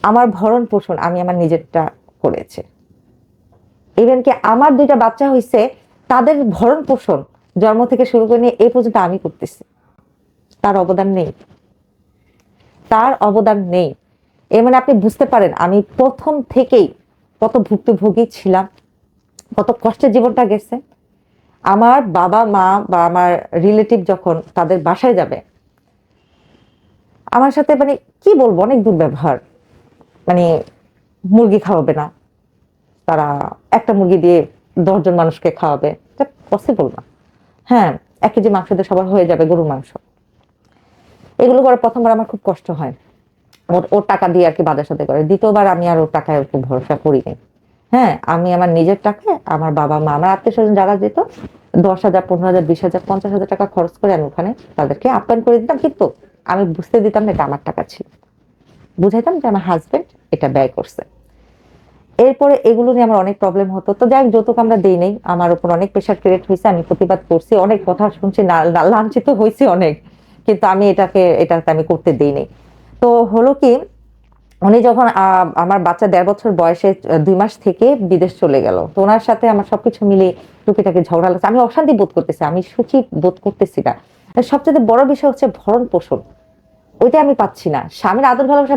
আমার ভরণ পোষণ আমি আমার নিজেরটা করেছি। ইভেন কি আমার 2টা বাচ্চা হয়েছে, তাদের ভরণ পোষণ জন্ম থেকে শুরু করে নিয়ে এই পর্যন্ত আমি করতেছি। তার অবদান নেই, তার অবদান নেই। এর মানে আপনি বুঝতে পারেন আমি প্রথম থেকেই কত ভুক্তভোগী ছিলাম, কত কষ্টের জীবনটা গেছে। আমার বাবা মা বা আমার রিলেটিভ যখন তাদের বাসায় যাবে, আমার সাথে মানে কি বলবো, অনেক দুর্ব্যবহার। মানে মুরগি খাওয়াবে না, তারা একটা মুরগি দিয়ে 10 জন মানুষকে খাওয়াবে, এটা পসিবল না। হ্যাঁ, 1 কেজি মাংস দিয়ে সবার হয়ে যাবে গরুর মাংস। এগুলো করে প্রথমবার আমার খুব কষ্ট হয়। ওর টাকা দিয়ে আর কি বাজার সাথে করে। দ্বিতীয়বার আমি আর ওর টাকায় খুব ভরসা করি নাই। হ্যাঁ, আমি আমার নিজের টাকায় আমার বাবা মা আমার আত্মীয় স্বজন যারা যেত 10,000 15,000 20,000 50,000 টাকা খরচ করে আমি ওখানে তাদেরকে আপ্যায়ন করে দিতাম, কিন্তু আমি বুঝতে দিতাম না এটা আমার টাকা ছিল। বুঝাইতাম যে আমার হাজবেন্ড এটা ব্যয় করছে। এরপরে এগুলো নিয়ে আমার অনেক প্রবলেম হতো। তো যাই হোক, যৌতুক আমরা দেই নাই, আমার উপর অনেক প্রেশার ক্রিয়েট হয়েছে, আমি প্রতিবাদ করছি, অনেক কথা শুনছি, লাঞ্ছিত হয়েছি অনেক, কিন্তু আমি এটাতে আমি করতে দিই নাই। তো হলো কি, উনি যখন আমার বাচ্চা 1.5 বছর বয়সে 2 মাস থেকে বিদেশ চলে গেল, তো ওনার সাথে আমার সবকিছু মিলে টুকিটাকি ঝগড়া লাগছে, আমি অশান্তি বোধ করতেছি, আমি সুখী বোধ করতেছি না। সবচেয়ে বড় বিষয় হচ্ছে ভরণ পোষণ, ওইটা আমি পাচ্ছি না। স্বামীর আদর ভালোবাসা